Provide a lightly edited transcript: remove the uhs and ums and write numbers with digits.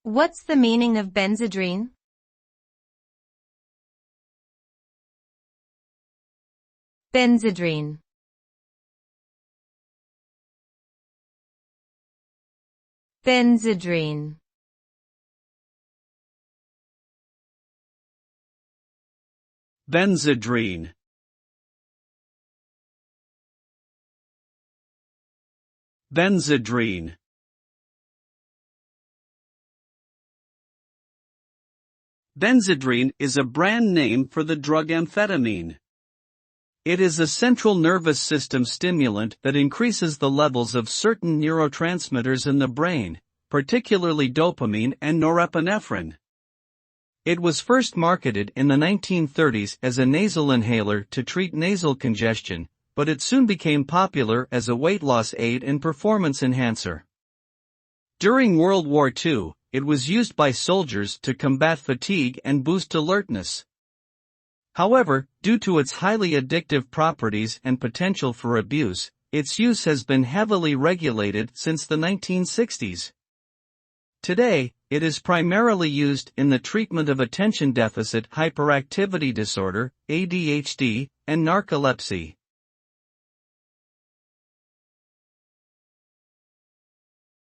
What's the meaning of Benzedrine? Benzedrine. Benzedrine. Benzedrine. Benzedrine. Benzedrine is a brand name for the drug amphetamine. It is a central nervous system stimulant that increases the levels of certain neurotransmitters in the brain, particularly dopamine and norepinephrine. It was first marketed in the 1930s as a nasal inhaler to treat nasal congestion, but it soon became popular as a weight loss aid and performance enhancer. During World War II, it was used by soldiers to combat fatigue and boost alertness. However, due to its highly addictive properties and potential for abuse, its use has been heavily regulated since the 1960s. Today, it is primarily used in the treatment of attention deficit hyperactivity disorder, ADHD, and narcolepsy.